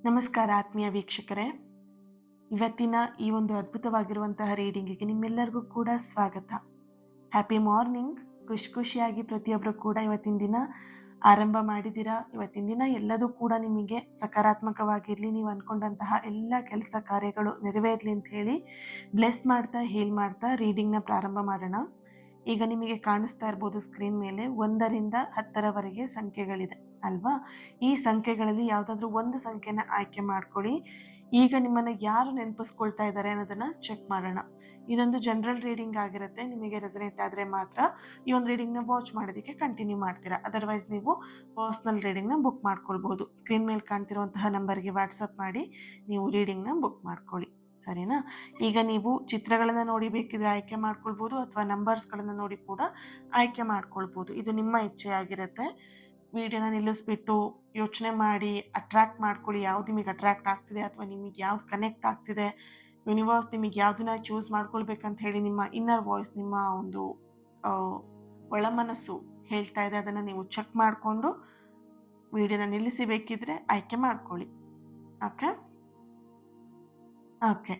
ನಮಸ್ಕಾರ ಆತ್ಮೀಯ ವೀಕ್ಷಕರೇ. ಇವತ್ತಿನ ಈ ಒಂದು ಅದ್ಭುತವಾಗಿರುವಂತಹ ರೀಡಿಂಗಿಗೆ ನಿಮ್ಮೆಲ್ಲರಿಗೂ ಕೂಡ ಸ್ವಾಗತ. Happy morning. ಖುಷಿಯಾಗಿ ಪ್ರತಿಯೊಬ್ಬರು ಕೂಡ ಇವತ್ತಿನ ದಿನ ಆರಂಭ ಮಾಡಿದ್ದೀರಾ. ಇವತ್ತಿನ ದಿನ ಎಲ್ಲದೂ ಕೂಡ ನಿಮಗೆ ಸಕಾರಾತ್ಮಕವಾಗಿರಲಿ, ನೀವು ಅಂದ್ಕೊಂಡಂತಹ ಎಲ್ಲ ಕೆಲಸ ಕಾರ್ಯಗಳು ನೆರವೇರಲಿ ಅಂತ ಹೇಳಿ ಬ್ಲೆಸ್ ಮಾಡ್ತಾ ಹೀಲ್ ಮಾಡ್ತಾ ರೀಡಿಂಗ್ನ ಪ್ರಾರಂಭ ಮಾಡೋಣ. ಈಗ ನಿಮಗೆ ಕಾಣಿಸ್ತಾ ಇರ್ಬೋದು ಸ್ಕ್ರೀನ್ ಮೇಲೆ 1ರಿಂದ 10ರವರೆಗೆ ಸಂಖ್ಯೆಗಳಿದೆ ಅಲ್ವಾ? ಈ ಸಂಖ್ಯೆಗಳಲ್ಲಿ ಯಾವುದಾದ್ರೂ ಒಂದು ಸಂಖ್ಯೆನ ಆಯ್ಕೆ ಮಾಡ್ಕೊಳ್ಳಿ. ಈಗ ನಿಮ್ಮನ್ನು ಯಾರು ನೆನಪಿಸ್ಕೊಳ್ತಾ ಇದ್ದಾರೆ ಅನ್ನೋದನ್ನ ಚೆಕ್ ಮಾಡೋಣ. ಇದೊಂದು ಜನರಲ್ ರೀಡಿಂಗ್ ಆಗಿರುತ್ತೆ. ನಿಮಗೆ ರೆಸನೇಟ್ ಆದರೆ ಮಾತ್ರ ಈ ಒಂದು ರೀಡಿಂಗ್ನ ವಾಚ್ ಮಾಡೋದಕ್ಕೆ ಕಂಟಿನ್ಯೂ ಮಾಡ್ತೀರಾ. ಅದರ್ವೈಸ್ ನೀವು ಪರ್ಸ್ನಲ್ ರೀಡಿಂಗ್ನ ಬುಕ್ ಮಾಡ್ಕೊಳ್ಬೋದು. ಸ್ಕ್ರೀನ್ ಮೇಲೆ ಕಾಣ್ತಿರುವಂತಹ ನಂಬರ್ಗೆ ವಾಟ್ಸಪ್ ಮಾಡಿ ನೀವು ರೀಡಿಂಗ್ನ ಬುಕ್ ಮಾಡ್ಕೊಳ್ಳಿ, ಸರಿನಾ? ಈಗ ನೀವು ಚಿತ್ರಗಳನ್ನು ನೋಡಿ ಬೇಕಿದ್ರೆ ಆಯ್ಕೆ ಮಾಡ್ಕೊಳ್ಬೋದು, ಅಥವಾ ನಂಬರ್ಸ್ಗಳನ್ನು ನೋಡಿ ಕೂಡ ಆಯ್ಕೆ ಮಾಡ್ಕೊಳ್ಬೋದು. ಇದು ನಿಮ್ಮ ಇಚ್ಛೆ ಆಗಿರುತ್ತೆ. ವಿಡಿಯೋನ ನಿಲ್ಲಿಸ್ಬಿಟ್ಟು ಯೋಚನೆ ಮಾಡಿ ಅಟ್ರಾಕ್ಟ್ ಮಾಡ್ಕೊಳ್ಳಿ. ಯಾವ್ದು ನಿಮಗೆ ಅಟ್ರಾಕ್ಟ್ ಆಗ್ತಿದೆ ಅಥವಾ ನಿಮಗೆ ಯಾವ್ದು ಕನೆಕ್ಟ್ ಆಗ್ತಿದೆ, ಯೂನಿವರ್ಸ್ ನಿಮಗೆ ಯಾವುದನ್ನ ಚೂಸ್ ಮಾಡ್ಕೊಳ್ಬೇಕಂತ ಹೇಳಿ ನಿಮ್ಮ ಇನ್ನರ್ ವಾಯ್ಸ್, ನಿಮ್ಮ ಒಂದು ಒಳ ಮನಸ್ಸು ಹೇಳ್ತಾ ಇದೆ, ಅದನ್ನು ನೀವು ಚೆಕ್ ಮಾಡಿಕೊಂಡು ವಿಡಿಯೋನ ನಿಲ್ಲಿಸಿ ಬೇಕಿದ್ರೆ ಆಯ್ಕೆ ಮಾಡ್ಕೊಳ್ಳಿ. ಓಕೆ,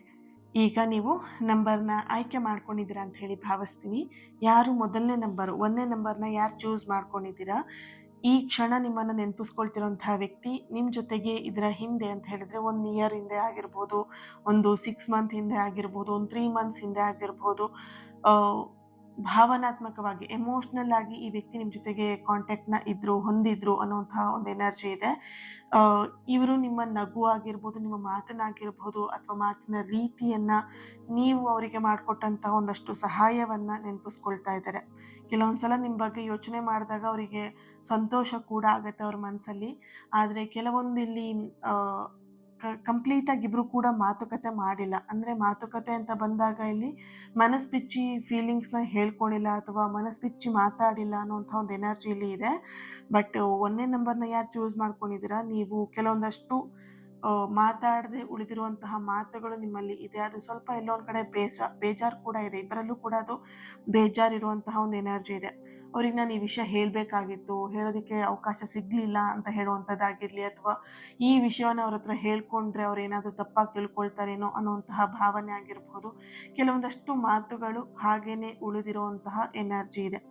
ಈಗ ನೀವು ನಂಬರ್ನ ಆಯ್ಕೆ ಮಾಡ್ಕೊಂಡಿದ್ದೀರಾ ಅಂತ ಹೇಳಿ ಭಾವಿಸ್ತೀನಿ. ಯಾರು ಮೊದಲನೇ ನಂಬರು, 1ನೇ ನಂಬರ್ನ ಯಾರು ಚೂಸ್ ಮಾಡ್ಕೊಂಡಿದ್ದೀರಾ, ಈ ಕ್ಷಣ ನಿಮ್ಮನ್ನು ನೆನಪಿಸ್ಕೊಳ್ತಿರೋಂತಹ ವ್ಯಕ್ತಿ ನಿಮ್ಮ ಜೊತೆಗೆ ಇದರ ಹಿಂದೆ ಅಂತ ಹೇಳಿದ್ರೆ 1 ಇಯರ್ ಹಿಂದೆ ಆಗಿರ್ಬೋದು, ಒಂದು 6 ಮಂತ್ ಹಿಂದೆ ಆಗಿರ್ಬೋದು, ಒಂದು 3 ಮಂತ್ಸ್ ಹಿಂದೆ ಆಗಿರ್ಬೋದು. ಭಾವನಾತ್ಮಕವಾಗಿ ಎಮೋಷ್ನಲ್ ಆಗಿ ಈ ವ್ಯಕ್ತಿ ನಿಮ್ಮ ಜೊತೆಗೆ ಕಾಂಟ್ಯಾಕ್ಟ್ನ ಹೊಂದಿದ್ರು ಅನ್ನೋಂತಹ ಒಂದು ಎನರ್ಜಿ ಇದೆ. ಇವರು ನಿಮ್ಮ ನಗು ಆಗಿರ್ಬೋದು, ನಿಮ್ಮ ಮಾತನಾಗಿರ್ಬೋದು, ಅಥವಾ ಮಾತಿನ ರೀತಿಯನ್ನ, ನೀವು ಅವರಿಗೆ ಮಾಡಿಕೊಟ್ಟಂತಹ ಒಂದಷ್ಟು ಸಹಾಯವನ್ನ ನೆನಪಿಸ್ಕೊಳ್ತಾ ಇದ್ದಾರೆ. ಕೆಲವೊಂದ್ಸಲ ನಿಮ್ಮ ಬಗ್ಗೆ ಯೋಚನೆ ಮಾಡಿದಾಗ ಅವರಿಗೆ ಸಂತೋಷ ಕೂಡ ಆಗುತ್ತೆ ಅವ್ರ ಮನಸ್ಸಲ್ಲಿ. ಆದರೆ ಕೆಲವೊಂದು ಇಲ್ಲಿ ಕಂಪ್ಲೀಟ್ ಆಗಿ ಇಬ್ರು ಕೂಡ ಮಾತುಕತೆ ಮಾಡಿಲ್ಲ. ಅಂದ್ರೆ ಮಾತುಕತೆ ಅಂತ ಬಂದಾಗ ಇಲ್ಲಿ ಮನಸ್ ಬಿಚ್ಚಿ ಫೀಲಿಂಗ್ಸ್ನ ಹೇಳ್ಕೊಂಡಿಲ್ಲ ಅಥವಾ ಮನಸ್ ಬಿಚ್ಚಿ ಮಾತಾಡಿಲ್ಲ ಅನ್ನೋಂಥ ಒಂದು ಎನರ್ಜಿ ಇಲ್ಲಿ ಇದೆ. ಬಟ್ 1ನೇ ನಂಬರ್ನ ಯಾರು ಚೂಸ್ ಮಾಡ್ಕೊಂಡಿದ್ದೀರಾ, ನೀವು ಕೆಲವೊಂದಷ್ಟು ಮಾತಾಡದೆ ಉಳಿದಿರುವಂತಹ ಮಾತುಗಳು ನಿಮ್ಮಲ್ಲಿ ಇದೆ. ಅದು ಸ್ವಲ್ಪ ಎಲ್ಲೋ ಒಂದ್ ಕಡೆ ಬೇಜಾರು ಕೂಡ ಇದೆ. ಇಬ್ಬರಲ್ಲೂ ಕೂಡ ಅದು ಬೇಜಾರಿರುವಂತಹ ಒಂದು ಎನರ್ಜಿ ಇದೆ. ಅವ್ರಿಗೆ ನಾನು ಈ ವಿಷಯ ಹೇಳಬೇಕಾಗಿತ್ತು, ಹೇಳೋದಕ್ಕೆ ಅವಕಾಶ ಸಿಗಲಿಲ್ಲ ಅಂತ ಹೇಳುವಂಥದ್ದಾಗಿರಲಿ, ಅಥವಾ ಈ ವಿಷಯವನ್ನು ಅವ್ರ ಹತ್ರ ಹೇಳ್ಕೊಂಡ್ರೆ ಅವ್ರು ಏನಾದರೂ ತಪ್ಪಾಗಿ ತಿಳ್ಕೊಳ್ತಾರೇನೋ ಅನ್ನುವಂತಹ ಭಾವನೆ ಆಗಿರ್ಬೋದು. ಕೆಲವೊಂದಷ್ಟು ಮಾತುಗಳು ಹಾಗೇನೆ ಉಳಿದಿರುವಂತಹ ಎನರ್ಜಿ ಇದೆ.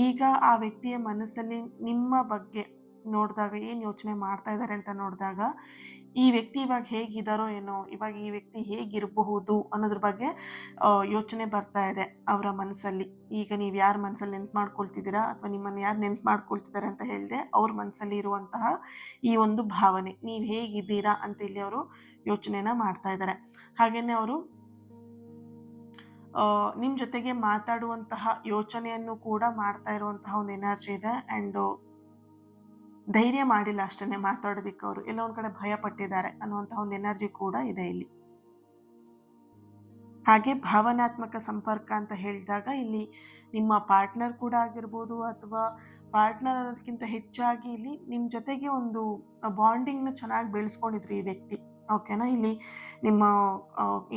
ಈಗ ಆ ವ್ಯಕ್ತಿಯ ಮನಸ್ಸಲ್ಲಿ ನಿಮ್ಮ ಬಗ್ಗೆ ನೋಡಿದಾಗ ಏನು ಯೋಚನೆ ಮಾಡ್ತಾ ಇದ್ದಾರೆ ಅಂತ ನೋಡಿದಾಗ, ಈ ವ್ಯಕ್ತಿ ಇವಾಗ ಹೇಗಿದ್ದಾರೋ ಏನೋ, ಇವಾಗ ಈ ವ್ಯಕ್ತಿ ಹೇಗಿರಬಹುದು ಅನ್ನೋದ್ರ ಬಗ್ಗೆ ಯೋಚನೆ ಬರ್ತಾ ಇದೆ ಅವರ ಮನಸ್ಸಲ್ಲಿ. ಈಗ ನೀವು ಯಾರ ಮನಸ್ಸಲ್ಲಿ ನೆನ್ಪು ಮಾಡ್ಕೊಳ್ತಿದ್ದೀರಾ ಅಥವಾ ನಿಮ್ಮನ್ನು ಯಾರು ನೆನ್ಪು ಮಾಡ್ಕೊಳ್ತಿದ್ದಾರೆ ಅಂತ ಹೇಳಿದೆ, ಅವ್ರ ಮನಸ್ಸಲ್ಲಿ ಇರುವಂತಹ ಈ ಒಂದು ಭಾವನೆ, ನೀವು ಹೇಗಿದ್ದೀರಾ ಅಂತ ಇಲ್ಲಿ ಅವರು ಯೋಚನೆನ ಮಾಡ್ತಾ ಇದ್ದಾರೆ. ಹಾಗೇನೆ ಅವರು ನಿಮ್ಮ ಜೊತೆಗೆ ಮಾತಾಡುವಂತಹ ಯೋಚನೆಯನ್ನು ಕೂಡ ಮಾಡ್ತಾ ಇರುವಂತಹ ಒಂದು ಎನರ್ಜಿ ಇದೆ. ಆ್ಯಂಡ್ ಧೈರ್ಯ ಮಾಡಿಲ್ಲ ಅಷ್ಟೇ ಮಾತಾಡೋದಕ್ಕೆ. ಅವರು ಎಲ್ಲೋ ಒಂದ್ ಕಡೆ ಭಯ ಪಟ್ಟಿದ್ದಾರೆ ಅನ್ನುವಂತಹ ಒಂದು ಎನರ್ಜಿ ಕೂಡ ಇದೆ ಇಲ್ಲಿ. ಹಾಗೆ ಭಾವನಾತ್ಮಕ ಸಂಪರ್ಕ ಅಂತ ಹೇಳಿದಾಗ ಇಲ್ಲಿ ನಿಮ್ಮ ಪಾರ್ಟ್ನರ್ ಕೂಡ ಆಗಿರ್ಬೋದು, ಅಥವಾ ಪಾರ್ಟ್ನರ್ ಅನ್ನೋದಕ್ಕಿಂತ ಹೆಚ್ಚಾಗಿ ಇಲ್ಲಿ ನಿಮ್ಮ ಜೊತೆಗೆ ಒಂದು ಬಾಂಡಿಂಗ್ನ ಚೆನ್ನಾಗಿ ಬೆಳೆಸ್ಕೊಂಡಿದ್ರು ಈ ವ್ಯಕ್ತಿ. ಓಕೆನಾ? ಇಲ್ಲಿ ನಿಮ್ಮ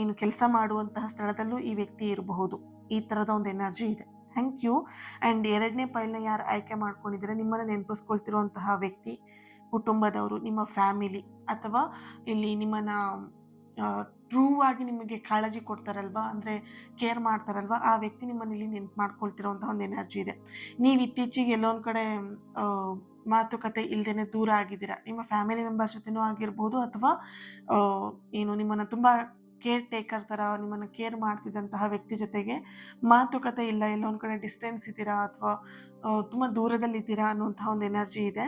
ಏನು ಕೆಲಸ ಮಾಡುವಂತಹ ಸ್ಥಳದಲ್ಲೂ ಈ ವ್ಯಕ್ತಿ ಇರಬಹುದು. ಈ ಥರದ ಒಂದು ಎನರ್ಜಿ ಇದೆ. Thank you. ಆ್ಯಂಡ್ 2ನೇ ಪೈಲ್ನ ಯಾರು ಆಯ್ಕೆ ಮಾಡ್ಕೊಂಡಿದ್ದೀರಾ, ನಿಮ್ಮನ್ನು ನೆನಪಿಸ್ಕೊಳ್ತಿರುವಂತಹ ವ್ಯಕ್ತಿ, ಕುಟುಂಬದವರು, ನಿಮ್ಮ ಫ್ಯಾಮಿಲಿ, ಅಥವಾ ಇಲ್ಲಿ ನಿಮ್ಮನ್ನ ಟ್ರೂ ಆಗಿ ನಿಮಗೆ ಕಾಳಜಿ ಕೊಡ್ತಾರಲ್ವಾ, ಅಂದರೆ ಕೇರ್ ಮಾಡ್ತಾರಲ್ವಾ, ಆ ವ್ಯಕ್ತಿ ನಿಮ್ಮನ್ನು ಇಲ್ಲಿ ನೆನ್ಪು ಮಾಡ್ಕೊಳ್ತಿರೋಂಥ ಒಂದು ಎನರ್ಜಿ ಇದೆ. ನೀವು ಇತ್ತೀಚೆಗೆ ಎಲ್ಲೊಂದು ಕಡೆ ಮಾತುಕತೆ ಇಲ್ದೇನೆ ದೂರ ಆಗಿದ್ದೀರಾ. ನಿಮ್ಮ ಫ್ಯಾಮಿಲಿ ಮೆಂಬರ್ಸ್ ಜೊತೆನೂ ಆಗಿರ್ಬೋದು, ಅಥವಾ ಏನು ನಿಮ್ಮನ್ನು ತುಂಬ ಕೇರ್ ಟೇಕರ್ ಥರ ನಿಮ್ಮನ್ನು ಕೇರ್ ಮಾಡ್ತಿದ್ದಂತಹ ವ್ಯಕ್ತಿ ಜೊತೆಗೆ ಮಾತುಕತೆ ಇಲ್ಲ, ಎಲ್ಲೊಂದು ಕಡೆ ಡಿಸ್ಟೆನ್ಸ್ ಇದ್ದೀರಾ, ಅಥವಾ ತುಂಬ ದೂರದಲ್ಲಿದ್ದೀರಾ ಅನ್ನುವಂತಹ ಒಂದು ಎನರ್ಜಿ ಇದೆ.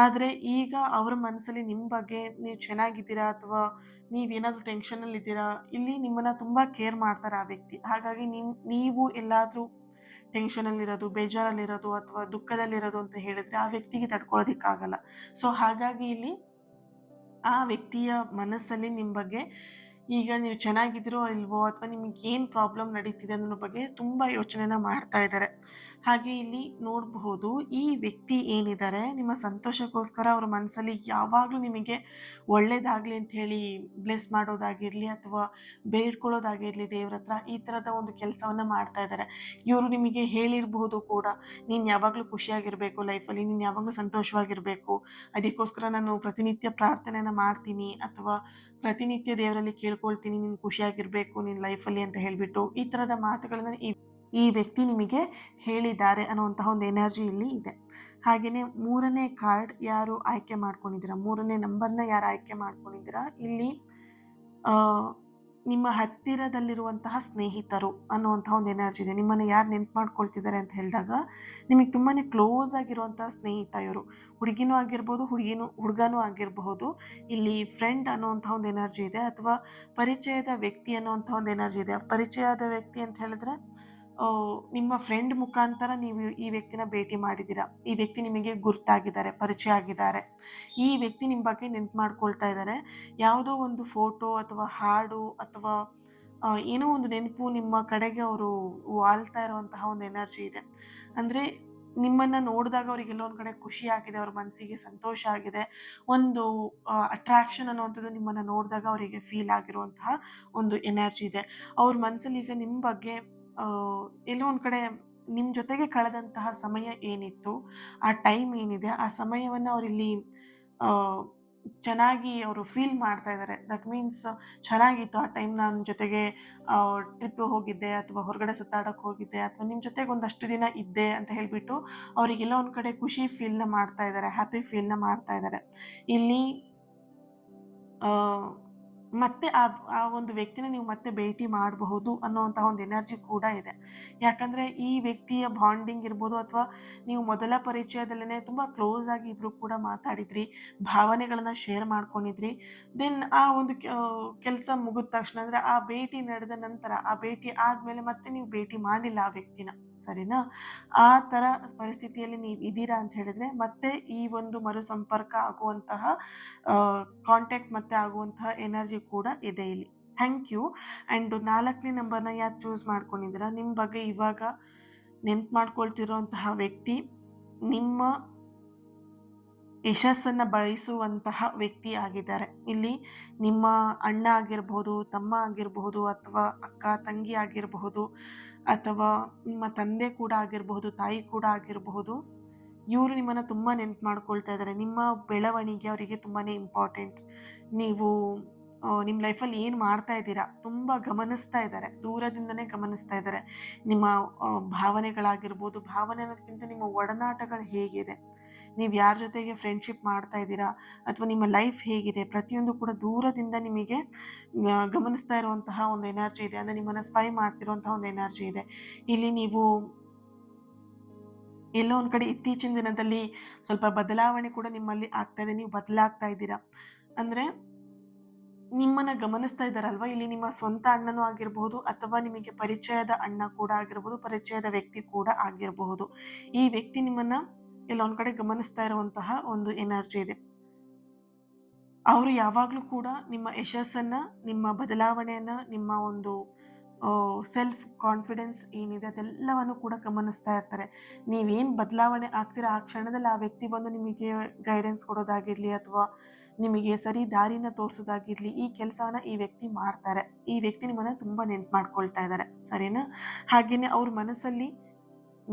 ಆದರೆ ಈಗ ಅವರ ಮನಸ್ಸಲ್ಲಿ ನಿಮ್ಮ ಬಗ್ಗೆ ನೀವು ಚೆನ್ನಾಗಿದ್ದೀರಾ, ಅಥವಾ ನೀವೇನಾದರೂ ಟೆನ್ಷನಲ್ಲಿ ಇದ್ದೀರಾ, ಇಲ್ಲಿ ನಿಮ್ಮನ್ನು ತುಂಬ ಕೇರ್ ಮಾಡ್ತಾರೆ ಆ ವ್ಯಕ್ತಿ. ಹಾಗಾಗಿ ನೀವು ಎಲ್ಲಾದರೂ ಟೆನ್ಷನಲ್ಲಿರೋದು, ಬೇಜಾರಲ್ಲಿರೋದು, ಅಥವಾ ದುಃಖದಲ್ಲಿರೋದು ಅಂತ ಹೇಳಿದ್ರೆ ಆ ವ್ಯಕ್ತಿಗೆ ತಡ್ಕೊಳ್ಳೋದಕ್ಕಾಗಲ್ಲ. ಸೊ ಹಾಗಾಗಿ ಇಲ್ಲಿ ಆ ವ್ಯಕ್ತಿಯ ಮನಸ್ಸಲ್ಲಿ ನಿಮ್ಮ ಬಗ್ಗೆ ಈಗ ನೀವು ಚೆನ್ನಾಗಿದ್ದೀರೋ ಇಲ್ವೋ, ಅಥವಾ ನಿಮಗೆ ಏನು ಪ್ರಾಬ್ಲಮ್ ನಡೀತಿದೆ ಅನ್ನೋ ಬಗ್ಗೆ ತುಂಬ ಯೋಚನೆನ ಮಾಡ್ತಾ ಇದ್ದಾರೆ. ಹಾಗೆ ಇಲ್ಲಿ ನೋಡಬಹುದು ಈ ವ್ಯಕ್ತಿ ಏನಿದ್ದಾರೆ ನಿಮ್ಮ ಸಂತೋಷಕ್ಕೋಸ್ಕರ ಅವ್ರ ಮನಸ್ಸಲ್ಲಿ ಯಾವಾಗಲೂ ನಿಮಗೆ ಒಳ್ಳೇದಾಗ್ಲಿ ಅಂತ ಹೇಳಿ ಬ್ಲೆಸ್ ಮಾಡೋದಾಗಿರ್ಲಿ ಅಥವಾ ಬೇಡ್ಕೊಳ್ಳೋದಾಗಿರ್ಲಿ ದೇವ್ರ ಹತ್ರ, ಈ ಥರದ ಒಂದು ಕೆಲಸವನ್ನ ಮಾಡ್ತಾ ಇದ್ದಾರೆ. ಇವರು ನಿಮಗೆ ಹೇಳಿರಬಹುದು ಕೂಡ, ನೀನು ಯಾವಾಗಲೂ ಖುಷಿಯಾಗಿರಬೇಕು ಲೈಫಲ್ಲಿ, ನೀನು ಯಾವಾಗಲೂ ಸಂತೋಷವಾಗಿರಬೇಕು, ಅದಕ್ಕೋಸ್ಕರ ನಾನು ಪ್ರತಿನಿತ್ಯ ಪ್ರಾರ್ಥನೆನ ಮಾಡ್ತೀನಿ ಅಥವಾ ಪ್ರತಿನಿತ್ಯ ದೇವರಲ್ಲಿ ಕೇಳ್ಕೊಳ್ತೀನಿ ನೀನು ಖುಷಿಯಾಗಿರಬೇಕು ನಿನ್ನ ಲೈಫಲ್ಲಿ ಅಂತ ಹೇಳಿಬಿಟ್ಟು, ಈ ಥರದ ಮಾತುಗಳನ್ನ ಈ ವ್ಯಕ್ತಿ ನಿಮಗೆ ಹೇಳಿದ್ದಾರೆ ಅನ್ನುವಂತಹ ಒಂದು ಎನರ್ಜಿ ಇಲ್ಲಿ ಇದೆ. ಹಾಗೆಯೇ 3ನೇ ಕಾರ್ಡ್ ಯಾರು ಆಯ್ಕೆ ಮಾಡ್ಕೊಂಡಿದ್ದೀರಾ, 3ನೇ ನಂಬರ್ನ ಯಾರು ಆಯ್ಕೆ ಮಾಡ್ಕೊಂಡಿದ್ದೀರಾ, ಇಲ್ಲಿ ಆ, ನಿಮ್ಮ ಹತ್ತಿರದಲ್ಲಿರುವಂತಹ ಸ್ನೇಹಿತರು ಅನ್ನುವಂತಹ ಒಂದು ಎನರ್ಜಿ ಇದೆ. ನಿಮ್ಮನ್ನು ಯಾರು ನೆನ್ಪು ಮಾಡ್ಕೊಳ್ತಿದ್ದಾರೆ ಅಂತ ಹೇಳಿದಾಗ ನಿಮಗೆ ತುಂಬಾ ಕ್ಲೋಸ್ ಆಗಿರುವಂತಹ ಸ್ನೇಹಿತ ಇವರು. ಹುಡುಗಿನೂ ಆಗಿರ್ಬೋದು, ಹುಡುಗನೂ ಆಗಿರಬಹುದು. ಇಲ್ಲಿ ಫ್ರೆಂಡ್ ಅನ್ನುವಂತಹ ಒಂದು ಎನರ್ಜಿ ಇದೆ ಅಥವಾ ಪರಿಚಯದ ವ್ಯಕ್ತಿ ಅನ್ನುವಂತಹ ಒಂದು ಎನರ್ಜಿ ಇದೆ. ಪರಿಚಯದ ವ್ಯಕ್ತಿ ಅಂತ ಹೇಳಿದ್ರೆ ನಿಮ್ಮ ಫ್ರೆಂಡ್ ಮುಖಾಂತರ ನೀವು ಈ ವ್ಯಕ್ತಿನ ಭೇಟಿ ಮಾಡಿದ್ದೀರಾ. ಈ ವ್ಯಕ್ತಿ ನಿಮಗೆ ಗುರ್ತಾಗಿದ್ದಾರೆ, ಪರಿಚಯ ಆಗಿದ್ದಾರೆ. ಈ ವ್ಯಕ್ತಿ ನಿಮ್ಮ ಬಗ್ಗೆ ನೆನ್ಪು ಮಾಡ್ಕೊಳ್ತಾ ಇದ್ದಾರೆ. ಯಾವುದೋ ಒಂದು ಫೋಟೋ ಅಥವಾ ಹಾಡು ಅಥವಾ ಏನೋ ಒಂದು ನೆನಪು ನಿಮ್ಮ ಕಡೆಗೆ ಅವರು ವಾಲ್ತಾ ಇರುವಂತಹ ಒಂದು ಎನರ್ಜಿ ಇದೆ. ಅಂದರೆ ನಿಮ್ಮನ್ನು ನೋಡಿದಾಗ ಅವರಿಗೆಲ್ಲೋ ಒಂದು ಕಡೆ ಖುಷಿ ಆಗಿದೆ, ಅವ್ರ ಮನಸ್ಸಿಗೆ ಸಂತೋಷ ಆಗಿದೆ. ಒಂದು ಅಟ್ರಾಕ್ಷನ್ ಅನ್ನುವಂಥದ್ದು ನಿಮ್ಮನ್ನು ನೋಡಿದಾಗ ಅವರಿಗೆ ಫೀಲ್ ಆಗಿರುವಂತಹ ಒಂದು ಎನರ್ಜಿ ಇದೆ. ಅವ್ರ ಮನಸ್ಸಲ್ಲಿ ಈಗ ನಿಮ್ಮ ಬಗ್ಗೆ ಎಲ್ಲೋ ಒಂದು ಕಡೆ ನಿಮ್ಮ ಜೊತೆಗೆ ಕಳೆದಂತಹ ಸಮಯ ಏನಿತ್ತು, ಆ ಟೈಮ್ ಏನಿದೆ, ಆ ಸಮಯವನ್ನು ಅವರಿಲ್ಲಿ ಚೆನ್ನಾಗಿ ಅವರು ಫೀಲ್ ಮಾಡ್ತಾ ಇದ್ದಾರೆ. ದಟ್ ಮೀನ್ಸ್ ಚೆನ್ನಾಗಿತ್ತು ಆ ಟೈಮ್, ನಾನು ಜೊತೆಗೆ ಟ್ರಿಪ್ ಹೋಗಿದ್ದೆ ಅಥವಾ ಹೊರಗಡೆ ಸುತ್ತಾಡಕ್ಕೆ ಹೋಗಿದ್ದೆ ಅಥವಾ ನಿಮ್ಮ ಜೊತೆಗೆ ಒಂದಷ್ಟು ದಿನ ಇದ್ದೆ ಅಂತ ಹೇಳಿಬಿಟ್ಟು ಅವರಿಗೆಲ್ಲ ಒಂದು ಕಡೆ ಖುಷಿ ಫೀಲ್ನ ಮಾಡ್ತಾ ಇದ್ದಾರೆ, ಹ್ಯಾಪಿ ಫೀಲ್ನ ಮಾಡ್ತಾ ಇದ್ದಾರೆ. ಇಲ್ಲಿ ಮತ್ತೆ ಆ ಒಂದು ವ್ಯಕ್ತಿನ ನೀವು ಮತ್ತೆ ಭೇಟಿ ಮಾಡಬಹುದು ಅನ್ನುವಂತಹ ಒಂದು ಎನರ್ಜಿ ಕೂಡ ಇದೆ. ಯಾಕಂದ್ರೆ ಈ ವ್ಯಕ್ತಿಯ ಬಾಂಡಿಂಗ್ ಇರ್ಬೋದು ಅಥವಾ ನೀವು ಮೊದಲ ಪರಿಚಯದಲ್ಲೇನೆ ತುಂಬಾ ಕ್ಲೋಸ್ ಆಗಿ ಇಬ್ರು ಕೂಡ ಮಾತಾಡಿದ್ರಿ, ಭಾವನೆಗಳನ್ನ ಶೇರ್ ಮಾಡ್ಕೊಂಡಿದ್ರಿ. ದೆನ್ ಆ ಒಂದು ಕೆಲಸ ಮುಗಿದ ತಕ್ಷಣ ಅಂದ್ರೆ ಆ ಭೇಟಿ ನಡೆದ ನಂತರ, ಆ ಭೇಟಿ ಆದ್ಮೇಲೆ ಮತ್ತೆ ನೀವು ಭೇಟಿ ಮಾಡಿಲ್ಲ ಆ ವ್ಯಕ್ತಿನ, ಸರಿನಾ? ಆ ತರ ಪರಿಸ್ಥಿತಿಯಲ್ಲಿ ನೀವು ಇದ್ದೀರಾ ಅಂತ ಹೇಳಿದ್ರೆ ಮತ್ತೆ ಈ ಒಂದು ಮರು ಸಂಪರ್ಕ ಆಗುವಂತಹ ಕಾಂಟ್ಯಾಕ್ಟ್ ಮತ್ತೆ ಆಗುವಂತಹ ಎನರ್ಜಿ ಕೂಡ ಇದೆ ಇಲ್ಲಿ. Thank you. ಆ್ಯಂಡ್ 4ನೇ ನಂಬರ್ನ ಯಾರು ಚೂಸ್ ಮಾಡ್ಕೊಂಡಿದ್ದೀರಾ, ನಿಮ್ಮ ಬಗ್ಗೆ ಇವಾಗ ನೆನ್ಪು ಮಾಡ್ಕೊಳ್ತಿರೋಂತಹ ವ್ಯಕ್ತಿ ನಿಮ್ಮ ಯಶಸ್ಸನ್ನು ಬಯಸುವಂತಹ ವ್ಯಕ್ತಿ ಆಗಿದ್ದಾರೆ. ಇಲ್ಲಿ ನಿಮ್ಮ ಅಣ್ಣ ಆಗಿರಬಹುದು, ತಮ್ಮ ಆಗಿರಬಹುದು ಅಥವಾ ಅಕ್ಕ ತಂಗಿ ಆಗಿರಬಹುದು ಅಥವಾ ನಿಮ್ಮ ತಂದೆ ಕೂಡ ಆಗಿರಬಹುದು, ತಾಯಿ ಕೂಡ ಆಗಿರಬಹುದು. ಇವರು ನಿಮ್ಮನ್ನು ತುಂಬ ನೆನ್ಪು ಮಾಡ್ಕೊಳ್ತಾ ಇದ್ದಾರೆ. ನಿಮ್ಮ ಬೆಳವಣಿಗೆ ಅವರಿಗೆ ತುಂಬಾ ಇಂಪಾರ್ಟೆಂಟ್. ನೀವು ನಿಮ್ಮ ಲೈಫಲ್ಲಿ ಏನು ಮಾಡ್ತಾ ಇದ್ದೀರಾ ತುಂಬ ಗಮನಿಸ್ತಾ ಇದ್ದಾರೆ, ದೂರದಿಂದನೇ ಗಮನಿಸ್ತಾ ಇದ್ದಾರೆ. ನಿಮ್ಮ ಭಾವನೆಗಳಾಗಿರ್ಬೋದು, ಭಾವನೆ ಅನ್ನೋದಕ್ಕಿಂತ ನಿಮ್ಮ ಒಡನಾಟಗಳು ಹೇಗಿದೆ, ನೀವು ಯಾರ ಜೊತೆಗೆ ಫ್ರೆಂಡ್ಶಿಪ್ ಮಾಡ್ತಾ ಇದ್ದೀರಾ ಅಥವಾ ನಿಮ್ಮ ಲೈಫ್ ಹೇಗಿದೆ, ಪ್ರತಿಯೊಂದು ಕೂಡ ದೂರದಿಂದ ನಿಮಗೆ ಗಮನಿಸ್ತಾ ಇರುವಂತಹ ಒಂದು ಎನರ್ಜಿ ಇದೆ. ಅಂದರೆ ನಿಮ್ಮನ್ನು ಸ್ಪೈ ಮಾಡ್ತಿರುವಂತಹ ಒಂದು ಎನರ್ಜಿ ಇದೆ. ಇಲ್ಲಿ ನೀವು ಎಲ್ಲೋ ಒಂದು ಕಡೆ ಇತ್ತೀಚಿನ ದಿನದಲ್ಲಿ ಸ್ವಲ್ಪ ಬದಲಾವಣೆ ಕೂಡ ನಿಮ್ಮಲ್ಲಿ ಆಗ್ತಾ ಇದೆ, ನೀವು ಬದಲಾಗ್ತಾ ಇದ್ದೀರಾ. ಅಂದರೆ ನಿಮ್ಮನ್ನ ಗಮನಿಸ್ತಾ ಇದ್ದಾರಲ್ವಾ, ಇಲ್ಲಿ ನಿಮ್ಮ ಸ್ವಂತ ಅಣ್ಣನೂ ಆಗಿರಬಹುದು ಅಥವಾ ನಿಮಗೆ ಪರಿಚಯದ ಅಣ್ಣ ಕೂಡ ಆಗಿರಬಹುದು, ಪರಿಚಯದ ವ್ಯಕ್ತಿ ಕೂಡ ಆಗಿರಬಹುದು. ಈ ವ್ಯಕ್ತಿ ನಿಮ್ಮನ್ನ ಎಲ್ಲ ಒಂದ್ ಕಡೆ ಗಮನಿಸ್ತಾ ಇರುವಂತಹ ಒಂದು ಎನರ್ಜಿ ಇದೆ. ಅವರು ಯಾವಾಗಲೂ ಕೂಡ ನಿಮ್ಮ ಯಶಸ್ಸನ್ನ, ನಿಮ್ಮ ಬದಲಾವಣೆಯನ್ನ, ನಿಮ್ಮ ಒಂದು ಸೆಲ್ಫ್ ಕಾನ್ಫಿಡೆನ್ಸ್ ಏನಿದೆ ಅದೆಲ್ಲವನ್ನು ಕೂಡ ಗಮನಿಸ್ತಾ ಇರ್ತಾರೆ. ನೀವೇನು ಬದಲಾವಣೆ ಆಗ್ತೀರಾ ಆ ಕ್ಷಣದಲ್ಲಿ ಆ ವ್ಯಕ್ತಿ ಬಂದು ನಿಮಗೆ ಗೈಡೆನ್ಸ್ ಕೊಡೋದಾಗಿರ್ಲಿ ಅಥವಾ ನಿಮಗೆ ಸರಿ ದಾರಿನ ತೋರಿಸೋದಾಗಿರ್ಲಿ, ಈ ಕೆಲಸನ ಈ ವ್ಯಕ್ತಿ ಮಾಡ್ತಾರೆ. ಈ ವ್ಯಕ್ತಿ ನಿಮ್ಮನ್ನ ತುಂಬಾ ನೆನ್ಪು ಮಾಡ್ಕೊಳ್ತಾ ಇದ್ದಾರೆ, ಸರಿನಾ? ಹಾಗೇನೆ ಅವ್ರ ಮನಸ್ಸಲ್ಲಿ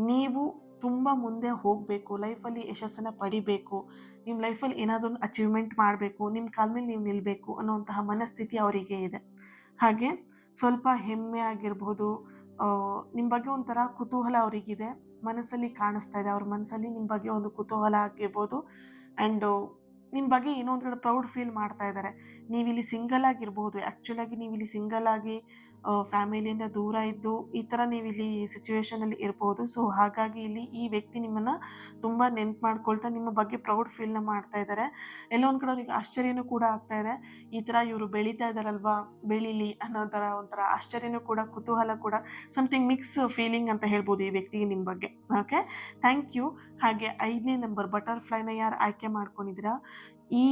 ನೀವು ತುಂಬಾ ಮುಂದೆ ಹೋಗಬೇಕು, ಲೈಫಲ್ಲಿ ಯಶಸ್ಸನ್ನ ಪಡಿಬೇಕು, ನಿಮ್ಮ ಲೈಫಲ್ಲಿ ಏನಾದರೂ ಅಚೀವ್ಮೆಂಟ್ ಮಾಡಬೇಕು, ನಿಮ್ಮ ಕಾಲ ಮೇಲೆ ನೀವು ನಿಲ್ಲಬೇಕು ಅನ್ನುವಂತಹ ಮನಸ್ಥಿತಿ ಅವರಿಗೆ ಇದೆ. ಹಾಗೆ ಸ್ವಲ್ಪ ಹೆಮ್ಮೆ ಆಗಿರ್ಬೋದು, ನಿಮ್ಮ ಬಗ್ಗೆ ಒಂಥರ ಕುತೂಹಲ ಅವರಿಗಿದೆ, ಮನಸ್ಸಲ್ಲಿ ಕಾಣಿಸ್ತಾ ಇದೆ. ಅವ್ರ ಮನಸ್ಸಲ್ಲಿ ನಿಮ್ಮ ಬಗ್ಗೆ ಒಂದು ಕುತೂಹಲ ಆಗಿರ್ಬೋದು ಆ್ಯಂಡ್ ನಿಮ್ಮ ಬಗ್ಗೆ ಏನೋ ಒಂದು ಕಡೆ ಪ್ರೌಡ್ ಫೀಲ್ ಮಾಡ್ತಾ ಇದ್ದಾರೆ. ನೀವಿಲ್ಲಿ ಸಿಂಗಲ್ ಆಗಿರ್ಬೋದು, ಆ್ಯಕ್ಚುಲಾಗಿ ನೀವಿಲ್ಲಿ ಸಿಂಗಲ್ ಆಗಿ ಫ್ಯಾಮಿಲಿಯಿಂದ ದೂರ ಇದ್ದು ಈ ಥರ ನೀವಿಲ್ಲಿ ಸಿಚುವೇಶನಲ್ಲಿ ಇರ್ಬೋದು. ಸೊ ಹಾಗಾಗಿ ಇಲ್ಲಿ ಈ ವ್ಯಕ್ತಿ ನಿಮ್ಮನ್ನು ತುಂಬ ನೆನ್ಪು ಮಾಡ್ಕೊಳ್ತಾ ನಿಮ್ಮ ಬಗ್ಗೆ ಪ್ರೌಡ್ ಫೀಲ್ನ ಮಾಡ್ತಾ ಇದ್ದಾರೆ. ಎಲ್ಲೋ ಒಂದು ಕಡೆ ಅವ್ರಿಗೆ ಆಶ್ಚರ್ಯನೂ ಕೂಡ ಆಗ್ತಾ ಇದೆ, ಈ ಥರ ಇವರು ಬೆಳೀತಾ ಇದ್ದಾರಲ್ವಾ, ಬೆಳೀಲಿ ಅನ್ನೋ ಥರ ಒಂಥರ ಆಶ್ಚರ್ಯನೂ ಕೂಡ, ಕುತೂಹಲ ಕೂಡ, ಸಮಥಿಂಗ್ ಮಿಕ್ಸ್ ಫೀಲಿಂಗ್ ಅಂತ ಹೇಳ್ಬೋದು ಈ ವ್ಯಕ್ತಿಗೆ ನಿಮ್ಮ ಬಗ್ಗೆ. Okay, thank you. ಹಾಗೆ 5ನೇ ನಂಬರ್ ಬಟರ್ಫ್ಲೈನ ಯಾರು ಆಯ್ಕೆ ಮಾಡ್ಕೊಂಡಿದ್ದೀರಾ, ಈ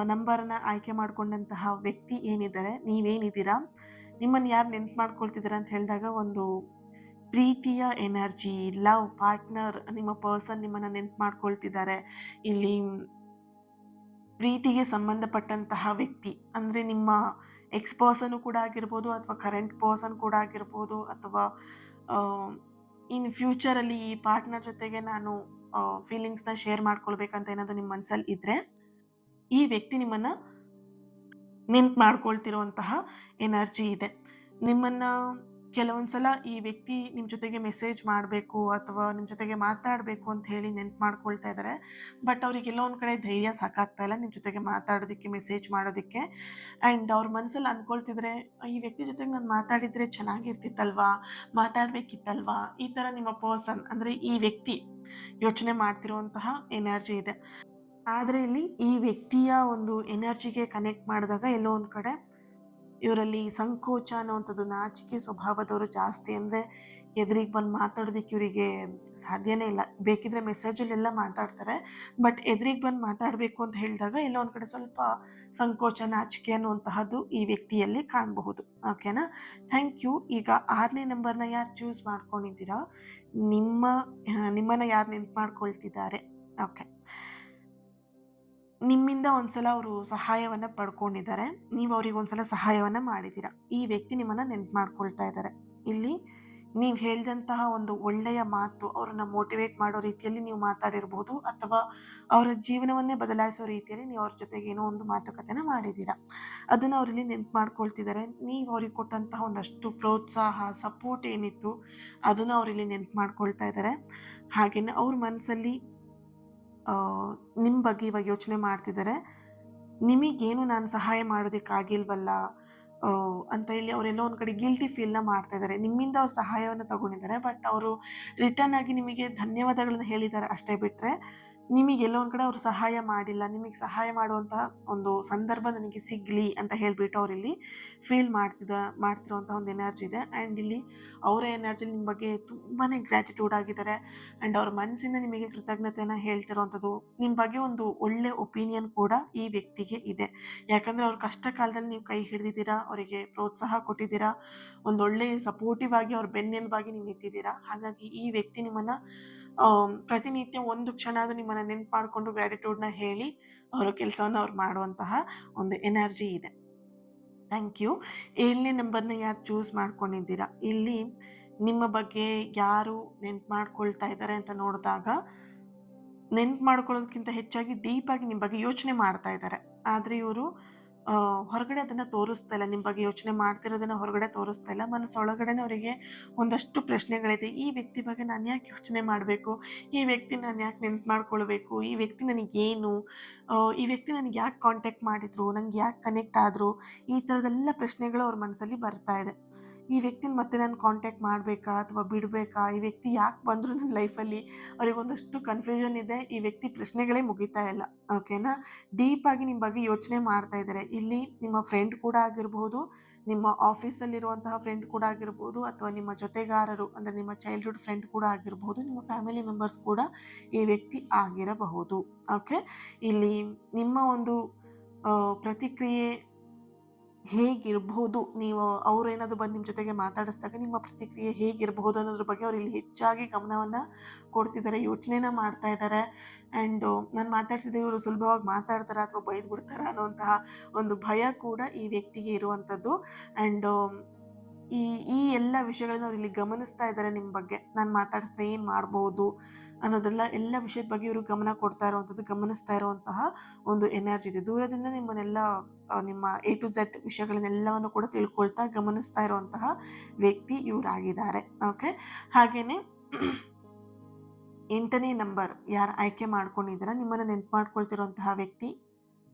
ನಂಬರನ್ನ ಆಯ್ಕೆ ಮಾಡ್ಕೊಂಡಂತಹ ವ್ಯಕ್ತಿ ಏನಿದ್ದಾರೆ, ನೀವೇನಿದ್ದೀರಾ, ನಿಮ್ಮನ್ನು ಯಾರು ನೆನ್ಪು ಮಾಡ್ಕೊಳ್ತಿದ್ದೀರಾ ಅಂತ ಹೇಳಿದಾಗ ಒಂದು ಪ್ರೀತಿಯ ಎನರ್ಜಿ, ಲವ್, ಪಾರ್ಟ್ನರ್, ನಿಮ್ಮ ಪರ್ಸನ್ ನಿಮ್ಮನ್ನು ನೆನ್ಪು ಮಾಡ್ಕೊಳ್ತಿದ್ದಾರೆ. ಇಲ್ಲಿ ಪ್ರೀತಿಗೆ ಸಂಬಂಧಪಟ್ಟಂತಹ ವ್ಯಕ್ತಿ ಅಂದರೆ ನಿಮ್ಮ ಎಕ್ಸ್ ಪರ್ಸನ್ನು ಕೂಡ ಆಗಿರ್ಬೋದು, ಅಥವಾ ಕರೆಂಟ್ ಪರ್ಸನ್ ಕೂಡ ಆಗಿರ್ಬೋದು, ಅಥವಾ ಇನ್ ಫ್ಯೂಚರಲ್ಲಿ ಈ ಪಾರ್ಟ್ನರ್ ಜೊತೆಗೆ ನಾನು ಫೀಲಿಂಗ್ಸ್ನ ಶೇರ್ ಮಾಡ್ಕೊಳ್ಬೇಕಂತ ಏನಾದರೂ ನಿಮ್ಮ ಮನಸ್ಸಲ್ಲಿ ಇದ್ದರೆ, ಈ ವ್ಯಕ್ತಿ ನಿಮ್ಮನ್ನು ನೆನ್ಪು ಮಾಡ್ಕೊಳ್ತಿರುವಂತಹ ಎನರ್ಜಿ ಇದೆ. ನಿಮ್ಮನ್ನು ಕೆಲವೊಂದು ಸಲ ಈ ವ್ಯಕ್ತಿ ನಿಮ್ಮ ಜೊತೆಗೆ ಮೆಸೇಜ್ ಮಾಡಬೇಕು ಅಥವಾ ನಿಮ್ಮ ಜೊತೆಗೆ ಮಾತಾಡಬೇಕು ಅಂತ ಹೇಳಿ ನೆನ್ಪು ಮಾಡ್ಕೊಳ್ತಾ ಇದ್ದಾರೆ. ಬಟ್ ಅವ್ರಿಗೆ ಎಲ್ಲೋ ಒಂದು ಕಡೆ ಧೈರ್ಯ ಸಾಕಾಗ್ತಾ ಇಲ್ಲ ನಿಮ್ಮ ಜೊತೆಗೆ ಮಾತಾಡೋದಕ್ಕೆ, ಮೆಸೇಜ್ ಮಾಡೋದಕ್ಕೆ. ಆ್ಯಂಡ್ ಅವ್ರ ಮನಸ್ಸಲ್ಲಿ ಅಂದ್ಕೊಳ್ತಿದ್ರೆ, ಈ ವ್ಯಕ್ತಿ ಜೊತೆಗೆ ನಾನು ಮಾತಾಡಿದರೆ ಚೆನ್ನಾಗಿರ್ತಿತ್ತಲ್ವಾ, ಮಾತಾಡಬೇಕಿತ್ತಲ್ವಾ, ಈ ಥರ ನಿಮ್ಮ ಪರ್ಸನ್ ಅಂದರೆ ಈ ವ್ಯಕ್ತಿ ಯೋಚನೆ ಮಾಡ್ತಿರುವಂತಹ ಎನರ್ಜಿ ಇದೆ. ಆದರೆ ಇಲ್ಲಿ ಈ ವ್ಯಕ್ತಿಯ ಒಂದು ಎನರ್ಜಿಗೆ ಕನೆಕ್ಟ್ ಮಾಡಿದಾಗ ಎಲ್ಲೋ ಒಂದು ಕಡೆ ಇವರಲ್ಲಿ ಸಂಕೋಚ ಅನ್ನೋವಂಥದ್ದು, ನಾಚಿಕೆ ಸ್ವಭಾವದವರು ಜಾಸ್ತಿ. ಅಂದರೆ ಎದುರಿಗೆ ಬಂದು ಮಾತಾಡೋದಕ್ಕೆ ಇವರಿಗೆ ಸಾಧ್ಯನೇ ಇಲ್ಲ. ಬೇಕಿದ್ರೆ ಮೆಸೇಜಲ್ಲೆಲ್ಲ ಮಾತಾಡ್ತಾರೆ, ಬಟ್ ಎದುರಿಗೆ ಬಂದು ಮಾತಾಡಬೇಕು ಅಂತ ಹೇಳಿದಾಗ ಎಲ್ಲೋ ಒಂದು ಕಡೆ ಸ್ವಲ್ಪ ಸಂಕೋಚ, ನಾಚಿಕೆ ಅನ್ನುವಂತಹದ್ದು ಈ ವ್ಯಕ್ತಿಯಲ್ಲಿ ಕಾಣಬಹುದು. ಓಕೆನಾ? Thank you. ಈಗ 6ನೇ ನಂಬರ್ನ ಯಾರು ಚೂಸ್ ಮಾಡ್ಕೊಂಡಿದ್ದೀರಾ, ನಿಮ್ಮನ್ನು ಯಾರು ನೆನ್ಪು ಮಾಡ್ಕೊಳ್ತಿದ್ದಾರೆ? ಓಕೆ, ನಿಮ್ಮಿಂದ ಒಂದ್ಸಲ ಅವರು ಸಹಾಯವನ್ನು ಪಡ್ಕೊಂಡಿದ್ದಾರೆ, ನೀವು ಅವ್ರಿಗೆ ಒಂದ್ಸಲ ಸಹಾಯವನ್ನು ಮಾಡಿದ್ದೀರಾ. ಈ ವ್ಯಕ್ತಿ ನಿಮ್ಮನ್ನು ನೆನ್ಪು ಮಾಡ್ಕೊಳ್ತಾ ಇದ್ದಾರೆ. ಇಲ್ಲಿ ನೀವು ಹೇಳಿದಂತಹ ಒಂದು ಒಳ್ಳೆಯ ಮಾತು ಅವರನ್ನು ಮೋಟಿವೇಟ್ ಮಾಡೋ ರೀತಿಯಲ್ಲಿ ನೀವು ಮಾತಾಡಿರ್ಬೋದು, ಅಥವಾ ಅವರ ಜೀವನವನ್ನೇ ಬದಲಾಯಿಸೋ ರೀತಿಯಲ್ಲಿ ನೀವು ಅವ್ರ ಜೊತೆಗೆ ಏನೋ ಒಂದು ಮಾತುಕತೆನ ಮಾಡಿದ್ದೀರಾ. ಅದನ್ನು ಅವರಲ್ಲಿ ನೆನ್ಪು ಮಾಡ್ಕೊಳ್ತಿದ್ದಾರೆ. ನೀವು ಅವ್ರಿಗೆ ಕೊಟ್ಟಂತಹ ಒಂದಷ್ಟು ಪ್ರೋತ್ಸಾಹ, ಸಪೋರ್ಟ್ ಏನಿತ್ತು ಅದನ್ನು ಅವರಲ್ಲಿ ನೆನ್ಪು ಮಾಡ್ಕೊಳ್ತಾ ಇದ್ದಾರೆ. ಹಾಗೆಯೇ ಅವ್ರ ಮನಸ್ಸಲ್ಲಿ ನಿಮ್ಮ ಬಗ್ಗೆ ಇವಾಗ ಯೋಚನೆ ಮಾಡ್ತಿದ್ದಾರೆ. ನಿಮಗೇನು ನಾನು ಸಹಾಯ ಮಾಡೋದಕ್ಕಾಗಿಲ್ವಲ್ಲ ಅಂತ ಹೇಳಿ ಅವರೆಲ್ಲೋ ಒಂದು ಕಡೆ ಗಿಲ್ಟಿ ಫೀಲ್ನ ಮಾಡ್ತಾ ಇದ್ದಾರೆ. ನಿಮ್ಮಿಂದ ಅವ್ರು ಸಹಾಯವನ್ನು ತಗೊಂಡಿದ್ದಾರೆ, ಬಟ್ ಅವರು ರಿಟರ್ನ್ ಆಗಿ ನಿಮಗೆ ಧನ್ಯವಾದಗಳನ್ನ ಹೇಳಿದ್ದಾರೆ ಅಷ್ಟೇ ಬಿಟ್ಟರೆ, ನಿಮಗೆಲ್ಲೋ ಒಂದು ಕಡೆ ಅವರು ಸಹಾಯ ಮಾಡಿಲ್ಲ. ನಿಮಗೆ ಸಹಾಯ ಮಾಡುವಂತಹ ಒಂದು ಸಂದರ್ಭ ನನಗೆ ಸಿಗಲಿ ಅಂತ ಹೇಳಿಬಿಟ್ಟು ಅವರಿಲ್ಲಿ ಫೀಲ್ ಮಾಡ್ತಿರೋವಂಥ ಒಂದು ಎನರ್ಜಿ ಇದೆ. ಆ್ಯಂಡ್ ಇಲ್ಲಿ ಅವರ ಎನರ್ಜಿ ನಿಮ್ಮ ಬಗ್ಗೆ ತುಂಬಾ ಗ್ರ್ಯಾಟಿಟ್ಯೂಡ್ ಆಗಿದ್ದಾರೆ. ಆ್ಯಂಡ್ ಅವ್ರ ಮನಸ್ಸಿಂದ ನಿಮಗೆ ಕೃತಜ್ಞತೆಯನ್ನು ಹೇಳ್ತಿರೋವಂಥದ್ದು, ನಿಮ್ಮ ಬಗ್ಗೆ ಒಂದು ಒಳ್ಳೆ ಒಪಿನಿಯನ್ ಕೂಡ ಈ ವ್ಯಕ್ತಿಗೆ ಇದೆ. ಯಾಕಂದರೆ ಅವ್ರ ಕಷ್ಟ ಕಾಲದಲ್ಲಿ ನೀವು ಕೈ ಹಿಡಿದಿದ್ದೀರಾ, ಅವರಿಗೆ ಪ್ರೋತ್ಸಾಹ ಕೊಟ್ಟಿದ್ದೀರಾ, ಒಂದೊಳ್ಳೆ ಸಪೋರ್ಟಿವ್ ಆಗಿ ಅವ್ರ ಬೆನ್ನೆಲುಬಾಗಿ ನೀವು ನಿಂತಿದ್ದೀರಾ. ಹಾಗಾಗಿ ಈ ವ್ಯಕ್ತಿ ನಿಮ್ಮನ್ನು ಪ್ರತಿನಿತ್ಯ ಒಂದು ಕ್ಷಣ ಆದರೂ ನಿಮ್ಮನ್ನು ನೆನ್ಪು ಮಾಡಿಕೊಂಡು ಗ್ರ್ಯಾಟಿಟ್ಯೂಡ್ನ ಹೇಳಿ ಅವರ ಕೆಲಸವನ್ನು ಅವ್ರು ಮಾಡುವಂತಹ ಒಂದು ಎನರ್ಜಿ ಇದೆ. Thank you. 7ನೇ ನಂಬರ್ನ ಯಾರು ಚೂಸ್ ಮಾಡ್ಕೊಂಡಿದ್ದೀರಾ, ಇಲ್ಲಿ ನಿಮ್ಮ ಬಗ್ಗೆ ಯಾರು ನೆನ್ಪು ಮಾಡ್ಕೊಳ್ತಾ ಇದ್ದಾರೆ ಅಂತ ನೋಡಿದಾಗ, ನೆನ್ಪು ಮಾಡ್ಕೊಳ್ಳೋದಕ್ಕಿಂತ ಹೆಚ್ಚಾಗಿ ಡೀಪಾಗಿ ನಿಮ್ಮ ಬಗ್ಗೆ ಯೋಚನೆ ಮಾಡ್ತಾ ಇದ್ದಾರೆ. ಆದರೆ ಇವರು ಹೊರಗಡೆ ಅದನ್ನು ತೋರಿಸ್ತಾ ಇಲ್ಲ. ನಿಮ್ಮ ಬಗ್ಗೆ ಯೋಚನೆ ಮಾಡ್ತಿರೋದನ್ನು ಹೊರಗಡೆ ತೋರಿಸ್ತಾ ಇಲ್ಲ. ಮನಸ್ಸೊಳಗಡೆನೇ ಅವರಿಗೆ ಒಂದಷ್ಟು ಪ್ರಶ್ನೆಗಳಿದೆ. ಈ ವ್ಯಕ್ತಿ ಬಗ್ಗೆ ನಾನು ಯಾಕೆ ಯೋಚನೆ ಮಾಡಬೇಕು, ಈ ವ್ಯಕ್ತಿ ನಾನು ಯಾಕೆ ನೆನ್ಪು ಮಾಡ್ಕೊಳ್ಬೇಕು, ಈ ವ್ಯಕ್ತಿ ನನಗೇನು, ಈ ವ್ಯಕ್ತಿ ನನಗೆ ಯಾಕೆ ಕಾಂಟ್ಯಾಕ್ಟ್ ಮಾಡಿದರು, ನನಗೆ ಯಾಕೆ ಕನೆಕ್ಟ್ ಆದರು, ಈ ಥರದ್ದೆಲ್ಲ ಪ್ರಶ್ನೆಗಳು ಅವ್ರ ಮನಸ್ಸಲ್ಲಿ ಬರ್ತಾ ಇದೆ. ಈ ವ್ಯಕ್ತಿನ ಮತ್ತೆ ನಾನು ಕಾಂಟ್ಯಾಕ್ಟ್ ಮಾಡಬೇಕಾ ಅಥವಾ ಬಿಡಬೇಕಾ, ಈ ವ್ಯಕ್ತಿ ಯಾಕೆ ಬಂದರು ನನ್ನ ಲೈಫಲ್ಲಿ, ಅವರಿಗೊಂದಷ್ಟು ಕನ್ಫ್ಯೂಷನ್ ಇದೆ. ಈ ವ್ಯಕ್ತಿ ಪ್ರಶ್ನೆಗಳೇ ಮುಗಿತಾ ಇಲ್ಲ. ಓಕೆನಾ? ಡೀಪಾಗಿ ನಿಮ್ಮ ಬಗ್ಗೆ ಯೋಚನೆ ಮಾಡ್ತಾ ಇದ್ದಾರೆ. ಇಲ್ಲಿ ನಿಮ್ಮ ಫ್ರೆಂಡ್ ಕೂಡ ಆಗಿರ್ಬೋದು, ನಿಮ್ಮ ಆಫೀಸಲ್ಲಿರುವಂತಹ ಫ್ರೆಂಡ್ ಕೂಡ ಆಗಿರ್ಬೋದು, ಅಥವಾ ನಿಮ್ಮ ಜೊತೆಗಾರರು ಅಂದರೆ ನಿಮ್ಮ ಚೈಲ್ಡ್ಹುಡ್ ಫ್ರೆಂಡ್ ಕೂಡ ಆಗಿರ್ಬೋದು, ನಿಮ್ಮ ಫ್ಯಾಮಿಲಿ ಮೆಂಬರ್ಸ್ ಕೂಡ ಈ ವ್ಯಕ್ತಿ ಆಗಿರಬಹುದು. ಓಕೆ, ಇಲ್ಲಿ ನಿಮ್ಮ ಒಂದು ಪ್ರತಿಕ್ರಿಯೆ ಹೇಗಿರ್ಬೋದು, ನೀವು ಅವ್ರು ಏನಾದರೂ ಬಂದು ನಿಮ್ಮ ಜೊತೆಗೆ ಮಾತಾಡಿಸಿದಾಗ ನಿಮ್ಮ ಪ್ರತಿಕ್ರಿಯೆ ಹೇಗಿರಬಹುದು ಅನ್ನೋದ್ರ ಬಗ್ಗೆ ಅವ್ರು ಇಲ್ಲಿ ಹೆಚ್ಚಾಗಿ ಗಮನವನ್ನು ಕೊಡ್ತಿದ್ದಾರೆ, ಯೋಚನೆನ ಮಾಡ್ತಾ ಇದ್ದಾರೆ. ಆ್ಯಂಡು ನಾನು ಮಾತಾಡ್ಸಿದ್ರೆ ಇವರು ಸುಲಭವಾಗಿ ಮಾತಾಡ್ತಾರಾ ಅಥವಾ ಬೈದು ಬಿಡ್ತಾರಾ ಅನ್ನೋಂತಹ ಒಂದು ಭಯ ಕೂಡ ಈ ವ್ಯಕ್ತಿಗೆ ಇರುವಂಥದ್ದು. ಆ್ಯಂಡು ಈ ಈ ಎಲ್ಲ ವಿಷಯಗಳನ್ನ ಅವ್ರು ಇಲ್ಲಿ ಗಮನಿಸ್ತಾ ಇದ್ದಾರೆ. ನಿಮ್ಮ ಬಗ್ಗೆ ನಾನು ಮಾತಾಡಿಸಿದ್ರೆ ಏನು ಮಾಡ್ಬೋದು ಅನ್ನೋದೆಲ್ಲ, ಎಲ್ಲ ವಿಷಯದ ಬಗ್ಗೆ ಇವರು ಗಮನ ಕೊಡ್ತಾ ಇರುವಂಥದ್ದು, ಗಮನಿಸ್ತಾ ಇರುವಂತಹ ಒಂದು ಎನರ್ಜಿ ಇದೆ. ದೂರದಿಂದ ನಿಮ್ಮನ್ನೆಲ್ಲ ನಿಮ್ಮ A to Z ವಿಷಯಗಳನ್ನೆಲ್ಲವನ್ನು ಕೂಡ ತಿಳ್ಕೊಳ್ತಾ, ಗಮನಿಸ್ತಾ ಇರುವಂತಹ ವ್ಯಕ್ತಿ ಇವರಾಗಿದ್ದಾರೆ. ಓಕೆ, ಹಾಗೆಯೇ 8ನೇ ನಂಬರ್ ಯಾರು ಆಯ್ಕೆ ಮಾಡ್ಕೊಂಡಿದ್ದೀರಾ, ನಿಮ್ಮನ್ನು ನೆನ್ಪು ಮಾಡ್ಕೊಳ್ತಿರುವಂತಹ ವ್ಯಕ್ತಿ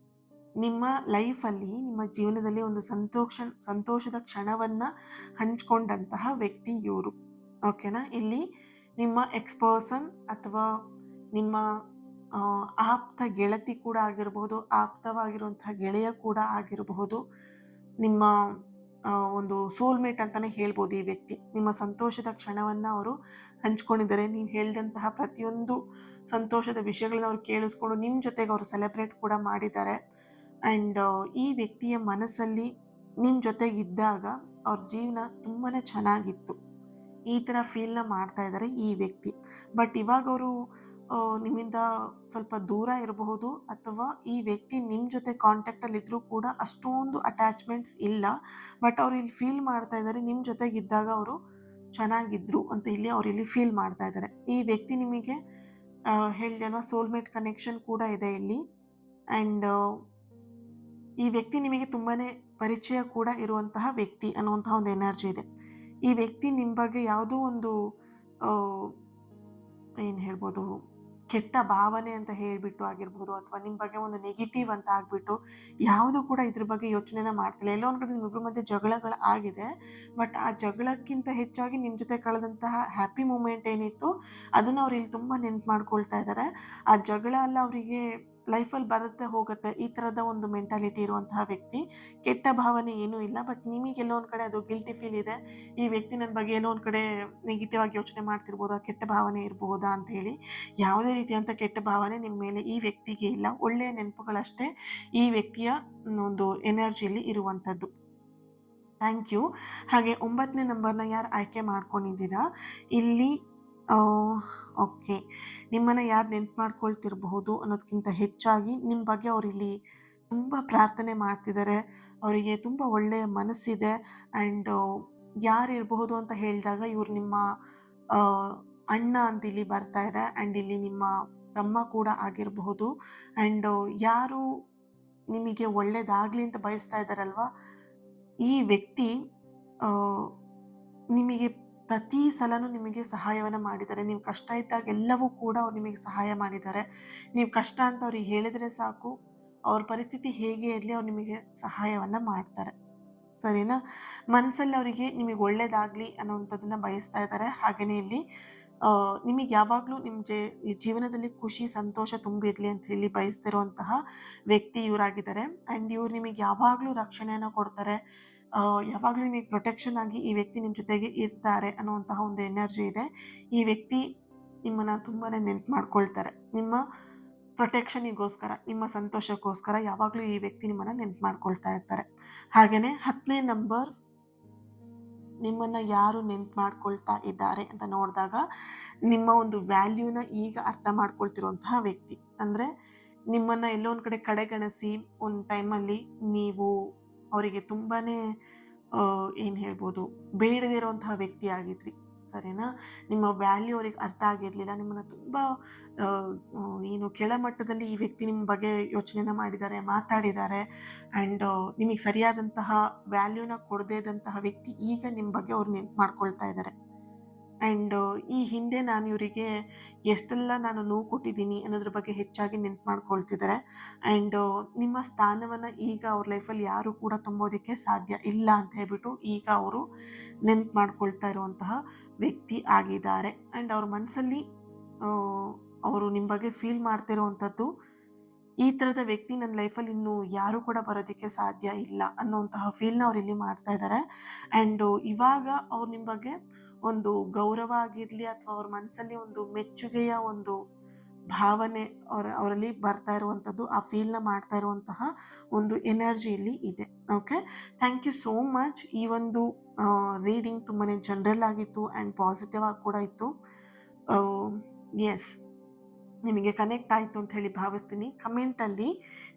ನಿಮ್ಮ ಲೈಫಲ್ಲಿ, ನಿಮ್ಮ ಜೀವನದಲ್ಲಿ ಒಂದು ಸಂತೋಷದ ಕ್ಷಣವನ್ನು ಹಂಚ್ಕೊಂಡಂತಹ ವ್ಯಕ್ತಿ ಇವರು. ಓಕೆನಾ? ಇಲ್ಲಿ ನಿಮ್ಮ ಎಕ್ಸ್ ಪರ್ಸನ್ ಅಥವಾ ನಿಮ್ಮ ಆಪ್ತ ಗೆಳತಿ ಕೂಡ ಆಗಿರಬಹುದು, ಆಪ್ತವಾಗಿರುವಂತಹ ಗೆಳೆಯ ಕೂಡ ಆಗಿರಬಹುದು, ನಿಮ್ಮ ಒಂದು ಸೋಲ್ಮೇಟ್ ಅಂತಲೇ ಹೇಳ್ಬೋದು. ಈ ವ್ಯಕ್ತಿ ನಿಮ್ಮ ಸಂತೋಷದ ಕ್ಷಣವನ್ನು ಅವರು ಹಂಚ್ಕೊಂಡಿದ್ದಾರೆ. ನೀವು ಹೇಳಿದಂತಹ ಪ್ರತಿಯೊಂದು ಸಂತೋಷದ ವಿಷಯಗಳನ್ನ ಅವ್ರು ಕೇಳಿಸ್ಕೊಂಡು ನಿಮ್ಮ ಜೊತೆಗೆ ಅವರು ಸೆಲೆಬ್ರೇಟ್ ಕೂಡ ಮಾಡಿದ್ದಾರೆ. ಆ್ಯಂಡ್ ಈ ವ್ಯಕ್ತಿಯ ಮನಸ್ಸಲ್ಲಿ ನಿಮ್ಮ ಜೊತೆಗಿದ್ದಾಗ ಅವ್ರ ಜೀವನ ತುಂಬಾ ಚೆನ್ನಾಗಿತ್ತು. ಈ ಥರ ಫೀಲ್‌ನ ಮಾಡ್ತಾ ಇದ್ದಾರೆ ಈ ವ್ಯಕ್ತಿ. ಬಟ್ ಇವಾಗ ಅವರು ನಿಮ್ಮಿಂದ ಸ್ವಲ್ಪ ದೂರ ಇರಬಹುದು, ಅಥವಾ ಈ ವ್ಯಕ್ತಿ ನಿಮ್ಮ ಜೊತೆ ಕಾಂಟ್ಯಾಕ್ಟಲ್ಲಿದ್ದರೂ ಕೂಡ ಅಷ್ಟೊಂದು ಅಟ್ಯಾಚ್‌ಮೆಂಟ್ಸ್ ಇಲ್ಲ. ಬಟ್ ಅವ್ರು ಇಲ್ಲಿ ಫೀಲ್ ಮಾಡ್ತಾ ಇದ್ದಾರೆ, ನಿಮ್ಮ ಜೊತೆಗಿದ್ದಾಗ ಅವರು ಚೆನ್ನಾಗಿದ್ರು ಅಂತ ಇಲ್ಲಿ ಅವ್ರು ಇಲ್ಲಿ ಫೀಲ್ ಮಾಡ್ತಾ ಇದ್ದಾರೆ. ಈ ವ್ಯಕ್ತಿ ನಿಮಗೆ ಹೇಳಿದೆ ಅಲ್ವಾ, ಸೋಲ್‌ಮೇಟ್ ಕನೆಕ್ಷನ್ ಕೂಡ ಇದೆ ಇಲ್ಲಿ. ಆ್ಯಂಡ್ ಈ ವ್ಯಕ್ತಿ ನಿಮಗೆ ತುಂಬಾನೇ ಪರಿಚಯ ಕೂಡ ಇರುವಂತಹ ವ್ಯಕ್ತಿ ಅನ್ನುವಂತಹ ಒಂದು ಎನರ್ಜಿ ಇದೆ. ಈ ವ್ಯಕ್ತಿ ನಿಮ್ಮ ಬಗ್ಗೆ ಯಾವುದೋ ಒಂದು ಏನು ಹೇಳ್ಬೋದು, ಕೆಟ್ಟ ಭಾವನೆ ಅಂತ ಹೇಳಿಬಿಟ್ಟು ಆಗಿರ್ಬೋದು, ಅಥವಾ ನಿಮ್ಮ ಬಗ್ಗೆ ಒಂದು ನೆಗೆಟಿವ್ ಅಂತ ಆಗಿಬಿಟ್ಟು ಯಾವುದು ಕೂಡ ಇದ್ರ ಬಗ್ಗೆ ಯೋಚನೆನ ಮಾಡ್ತಿಲ್ಲ. ಎಲ್ಲೋ ಒಂದು ಕಡೆ ನಿಮ್ಮಿಬ್ಬರ ಮಧ್ಯೆ ಜಗಳಗಳು ಆಗಿದೆ. ಬಟ್ ಆ ಜಗಳಕ್ಕಿಂತ ಹೆಚ್ಚಾಗಿ ನಿಮ್ಮ ಜೊತೆ ಕಳೆದಂತಹ ಹ್ಯಾಪಿ ಮೂಮೆಂಟ್ ಏನಿತ್ತು ಅದನ್ನು ಅವ್ರು ಇಲ್ಲಿ ತುಂಬ ನೆನ್ಪು ಮಾಡ್ಕೊಳ್ತಾ ಇದ್ದಾರೆ. ಆ ಜಗಳ ಅಲ್ಲ, ಅವರಿಗೆ ಲೈಫಲ್ಲಿ ಬರುತ್ತೆ ಹೋಗುತ್ತೆ ಈ ಥರದ ಒಂದು ಮೆಂಟಾಲಿಟಿ ಇರುವಂತಹ ವ್ಯಕ್ತಿ. ಕೆಟ್ಟ ಭಾವನೆ ಏನೂ ಇಲ್ಲ. ಬಟ್ ನಿಮಗೆ ಎಲ್ಲೋ ಒಂದು ಕಡೆ ಅದು ಗಿಲ್ಟಿ ಫೀಲ್ ಇದೆ. ಈ ವ್ಯಕ್ತಿ ನನ್ನ ಬಗ್ಗೆ ಏನೋ ಒಂದು ಕಡೆ ನೆಗೆಟಿವ್ ಆಗಿ ಯೋಚನೆ ಮಾಡ್ತಿರ್ಬೋದಾ, ಕೆಟ್ಟ ಭಾವನೆ ಇರ್ಬೋದಾ ಅಂತ ಹೇಳಿ. ಯಾವುದೇ ರೀತಿಯಂಥ ಕೆಟ್ಟ ಭಾವನೆ ನಿಮ್ಮ ಮೇಲೆ ಈ ವ್ಯಕ್ತಿಗೆ ಇಲ್ಲ. ಒಳ್ಳೆಯ ನೆನಪುಗಳಷ್ಟೇ ಈ ವ್ಯಕ್ತಿಯ ಒಂದು ಎನರ್ಜಿಯಲ್ಲಿ ಇರುವಂಥದ್ದು. Thank you. ಹಾಗೆ 9ನೇ ನಂಬರ್ನ ಯಾರು ಆಯ್ಕೆ ಮಾಡ್ಕೊಂಡಿದ್ದೀರಾ ಇಲ್ಲಿ, ಓಕೆ, ನಿಮ್ಮನ್ನು ಯಾರು ನೆನ್ಪು ಮಾಡ್ಕೊಳ್ತಿರಬಹುದು ಅನ್ನೋದಕ್ಕಿಂತ ಹೆಚ್ಚಾಗಿ ನಿಮ್ಮ ಬಗ್ಗೆ ಅವರಿಲ್ಲಿ ತುಂಬ ಪ್ರಾರ್ಥನೆ ಮಾಡ್ತಿದ್ದಾರೆ. ಅವರಿಗೆ ತುಂಬ ಒಳ್ಳೆಯ ಮನಸ್ಸಿದೆ. ಆ್ಯಂಡ್ ಯಾರು ಇರಬಹುದು ಅಂತ ಹೇಳಿದಾಗ ಇವ್ರು ನಿಮ್ಮ ಅಣ್ಣ ಅಂತ ಇಲ್ಲಿ ಬರ್ತಾ ಇದೆ. ಆ್ಯಂಡ್ ಇಲ್ಲಿ ನಿಮ್ಮ ತಮ್ಮ ಕೂಡ ಆಗಿರಬಹುದು. ಆ್ಯಂಡ್ ಯಾರು ನಿಮಗೆ ಒಳ್ಳೇದಾಗಲಿ ಅಂತ ಬಯಸ್ತಾ ಇದ್ದಾರಲ್ವ, ಈ ವ್ಯಕ್ತಿ ನಿಮಗೆ ಪ್ರತಿ ಸಲನೂ ನಿಮಗೆ ಸಹಾಯವನ್ನು ಮಾಡಿದ್ದಾರೆ. ನೀವು ಕಷ್ಟ ಇದ್ದಾಗ ಎಲ್ಲವೂ ಕೂಡ ಅವ್ರು ನಿಮಗೆ ಸಹಾಯ ಮಾಡಿದ್ದಾರೆ. ನೀವು ಕಷ್ಟ ಅಂತ ಅವ್ರಿಗೆ ಹೇಳಿದರೆ ಸಾಕು, ಅವ್ರ ಪರಿಸ್ಥಿತಿ ಹೇಗೆ ಇರಲಿ ಅವ್ರು ನಿಮಗೆ ಸಹಾಯವನ್ನು ಮಾಡ್ತಾರೆ. ಸರಿನಾ? ಮನಸ್ಸಲ್ಲಿ ಅವರಿಗೆ ನಿಮಗೆ ಒಳ್ಳೇದಾಗಲಿ ಅನ್ನೋವಂಥದ್ದನ್ನು ಬಯಸ್ತಾ ಇದ್ದಾರೆ. ಹಾಗೆಯೇ ಇಲ್ಲಿ ನಿಮಗೆ ಯಾವಾಗಲೂ ನಿಮ್ಮ ಜೀವನದಲ್ಲಿ ಖುಷಿ ಸಂತೋಷ ತುಂಬಿರಲಿ ಅಂತ ಹೇಳಿ ಬಯಸ್ತಿರುವಂತಹ ವ್ಯಕ್ತಿ ಇವರಾಗಿದ್ದಾರೆ. ಆ್ಯಂಡ್ ಇವ್ರು ನಿಮಗೆ ಯಾವಾಗಲೂ ರಕ್ಷಣೆಯನ್ನು ಕೊಡ್ತಾರೆ. ಯಾವಾಗಲೂ ನಿಮಗೆ ಪ್ರೊಟೆಕ್ಷನ್ ಆಗಿ ಈ ವ್ಯಕ್ತಿ ನಿಮ್ಮ ಜೊತೆಗೆ ಇರ್ತಾರೆ ಅನ್ನುವಂತಹ ಒಂದು ಎನರ್ಜಿ ಇದೆ. ಈ ವ್ಯಕ್ತಿ ನಿಮ್ಮನ್ನು ತುಂಬಾ ನೆನ್ಪು ಮಾಡ್ಕೊಳ್ತಾರೆ. ನಿಮ್ಮ ಪ್ರೊಟೆಕ್ಷನಿಗೋಸ್ಕರ, ನಿಮ್ಮ ಸಂತೋಷಕ್ಕೋಸ್ಕರ ಯಾವಾಗಲೂ ಈ ವ್ಯಕ್ತಿ ನಿಮ್ಮನ್ನು ನೆನ್ಪು ಮಾಡ್ಕೊಳ್ತಾ ಇರ್ತಾರೆ. ಹಾಗೆಯೇ 10ನೇ ನಂಬರ್, ನಿಮ್ಮನ್ನು ಯಾರು ನೆನ್ಪು ಮಾಡ್ಕೊಳ್ತಾ ಇದ್ದಾರೆ ಅಂತ ನೋಡಿದಾಗ ನಿಮ್ಮ ಒಂದು ವ್ಯಾಲ್ಯೂನ ಈಗ ಅರ್ಥ ಮಾಡ್ಕೊಳ್ತಿರುವಂತಹ ವ್ಯಕ್ತಿ. ಅಂದರೆ ನಿಮ್ಮನ್ನು ಎಲ್ಲೋ ಒಂದು ಕಡೆ ಕಡೆಗಣಿಸಿ ಒಂದು ಟೈಮಲ್ಲಿ ನೀವು ಅವರಿಗೆ ತುಂಬಾ ಏನು ಹೇಳ್ಬೋದು, ಬೇಡದೇ ಇರುವಂತಹ ವ್ಯಕ್ತಿ ಆಗಿದ್ರಿ. ಸರಿನಾ? ನಿಮ್ಮ ವ್ಯಾಲ್ಯೂ ಅವ್ರಿಗೆ ಅರ್ಥ ಆಗಿರಲಿಲ್ಲ. ನಿಮ್ಮನ್ನು ತುಂಬ ಏನು ಕೆಳಮಟ್ಟದಲ್ಲಿ ಈ ವ್ಯಕ್ತಿ ನಿಮ್ಮ ಬಗ್ಗೆ ಯೋಚನೆನ ಮಾಡಿದ್ದಾರೆ, ಮಾತಾಡಿದ್ದಾರೆ. ಆ್ಯಂಡ್ ನಿಮಗೆ ಸರಿಯಾದಂತಹ ವ್ಯಾಲ್ಯೂನ ಕೊಡದೇ ಇದ್ದಂತಹ ವ್ಯಕ್ತಿ ಈಗ ನಿಮ್ಮ ಬಗ್ಗೆ ಅವ್ರು ನೆನ್ಪು ಮಾಡ್ಕೊಳ್ತಾ ಇದ್ದಾರೆ. ಆ್ಯಂಡ್ ಈ ಹಿಂದೆ ನಾನು ಇವರಿಗೆ ಎಷ್ಟೆಲ್ಲ ನಾನು ನೋವು ಕೊಟ್ಟಿದ್ದೀನಿ ಅನ್ನೋದ್ರ ಬಗ್ಗೆ ಹೆಚ್ಚಾಗಿ ನೆನ್ಪು ಮಾಡ್ಕೊಳ್ತಿದ್ದಾರೆ. ಆ್ಯಂಡ್ ನಿಮ್ಮ ಸ್ಥಾನವನ್ನು ಈಗ ಅವ್ರ ಲೈಫಲ್ಲಿ ಯಾರೂ ಕೂಡ ತುಂಬೋದಕ್ಕೆ ಸಾಧ್ಯ ಇಲ್ಲ ಅಂತ ಹೇಳ್ಬಿಟ್ಟು ಈಗ ಅವರು ನೆನ್ಪು ಮಾಡ್ಕೊಳ್ತಾ ಇರುವಂತಹ ವ್ಯಕ್ತಿ ಆಗಿದ್ದಾರೆ. ಆ್ಯಂಡ್ ಅವ್ರ ಮನಸ್ಸಲ್ಲಿ ಅವರು ನಿಮ್ಮ ಬಗ್ಗೆ ಫೀಲ್ ಮಾಡ್ತಿರೋವಂಥದ್ದು, ಈ ಥರದ ವ್ಯಕ್ತಿ ನನ್ನ ಲೈಫಲ್ಲಿ ಇನ್ನೂ ಯಾರೂ ಕೂಡ ಬರೋದಕ್ಕೆ ಸಾಧ್ಯ ಇಲ್ಲ ಅನ್ನೋಂತಹ ಫೀಲ್ನ ಅವ್ರು ಇಲ್ಲಿ ಮಾಡ್ತಾ ಇದ್ದಾರೆ. ಆ್ಯಂಡ್ ಇವಾಗ ಅವ್ರು ನಿಮ್ಮ ಬಗ್ಗೆ ಒಂದು ಗೌರವ ಆಗಿರಲಿ ಅಥವಾ ಅವ್ರ ಮನಸ್ಸಲ್ಲಿ ಒಂದು ಮೆಚ್ಚುಗೆಯ ಒಂದು ಭಾವನೆ ಅವರಲ್ಲಿ ಬರ್ತಾ ಇರುವಂಥದ್ದು, ಆ ಫೀಲ್ನ ಮಾಡ್ತಾ ಇರುವಂತಹ ಒಂದು ಎನರ್ಜಿ ಇಲ್ಲಿ ಇದೆ. Okay, thank you so much. ಈ ಒಂದು ರೀಡಿಂಗ್ ತುಂಬಾ ಜನರಲ್ ಆಗಿತ್ತು ಆ್ಯಂಡ್ ಪಾಸಿಟಿವ್ ಆಗಿ ಕೂಡ ಇತ್ತು. ಎಸ್, ನಿಮಗೆ ಕನೆಕ್ಟ್ ಆಯಿತು ಅಂತ ಹೇಳಿ ಭಾವಿಸ್ತೀನಿ. ಕಮೆಂಟಲ್ಲಿ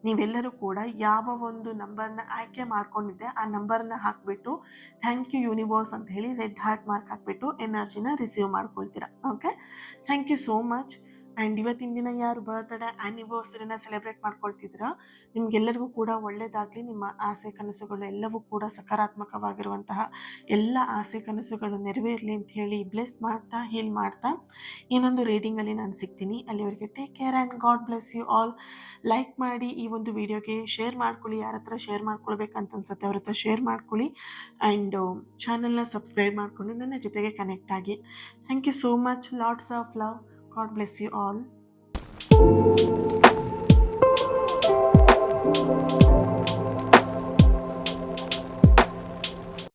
ನೀವೆಲ್ಲರೂ ಕೂಡ ಯಾವ ಒಂದು ನಂಬರ್ನ ಆಯ್ಕೆ ಮಾಡ್ಕೊಂಡಿದ್ದೆ ಆ ನಂಬರ್ನ ಹಾಕಿಬಿಟ್ಟು ಥ್ಯಾಂಕ್ ಯು ಯೂನಿವರ್ಸ್ ಅಂತ ಹೇಳಿ ರೆಡ್ ಹಾರ್ಟ್ ಮಾರ್ಕ್ ಹಾಕಿಬಿಟ್ಟು ಎನರ್ಜಿನ ರಿಸೀವ್ ಮಾಡ್ಕೊಳ್ತೀರಾ. Okay, thank you so much. And ಇವತ್ತಿನ ದಿನ ಯಾರು ಬರ್ತ್ಡೇ ಆ್ಯನಿವರ್ಸರಿನ ಸೆಲೆಬ್ರೇಟ್ ಮಾಡ್ಕೊಳ್ತಿದ್ದೀರಾ, ನಿಮಗೆಲ್ಲರಿಗೂ ಕೂಡ ಒಳ್ಳೆಯದಾಗಲಿ. ನಿಮ್ಮ ಆಸೆ ಕನಸುಗಳು ಎಲ್ಲವೂ ಕೂಡ ಸಕಾರಾತ್ಮಕವಾಗಿರುವಂತಹ ಎಲ್ಲ ಆಸೆ ಕನಸುಗಳು ನೆರವೇರಲಿ ಅಂತ ಹೇಳಿ ಬ್ಲೆಸ್ ಮಾಡ್ತಾ ಹೀಲ್ ಮಾಡ್ತಾ ಇನ್ನೊಂದು ರೀಡಿಂಗಲ್ಲಿ ನಾನು ಸಿಗ್ತೀನಿ. ಅಲ್ಲಿವರೆಗೆ take care and God bless you all. Like ಮಾಡಿ, ಈ ಒಂದು ವಿಡಿಯೋಗೆ ಶೇರ್ ಮಾಡ್ಕೊಳ್ಳಿ. ಯಾರ ಹತ್ರ ಶೇರ್ ಮಾಡ್ಕೊಳ್ಬೇಕಂತ ಅನ್ಸುತ್ತೆ ಅವ್ರ ಹತ್ರ ಶೇರ್ ಮಾಡ್ಕೊಳ್ಳಿ. ಆ್ಯಂಡ್ ಚಾನಲ್ನ ಸಬ್ಸ್ಕ್ರೈಬ್ ಮಾಡಿಕೊಂಡು ನನ್ನ ಜೊತೆಗೆ ಕನೆಕ್ಟ್ ಆಗಿ. Thank you so much. Lots of love. God bless you all.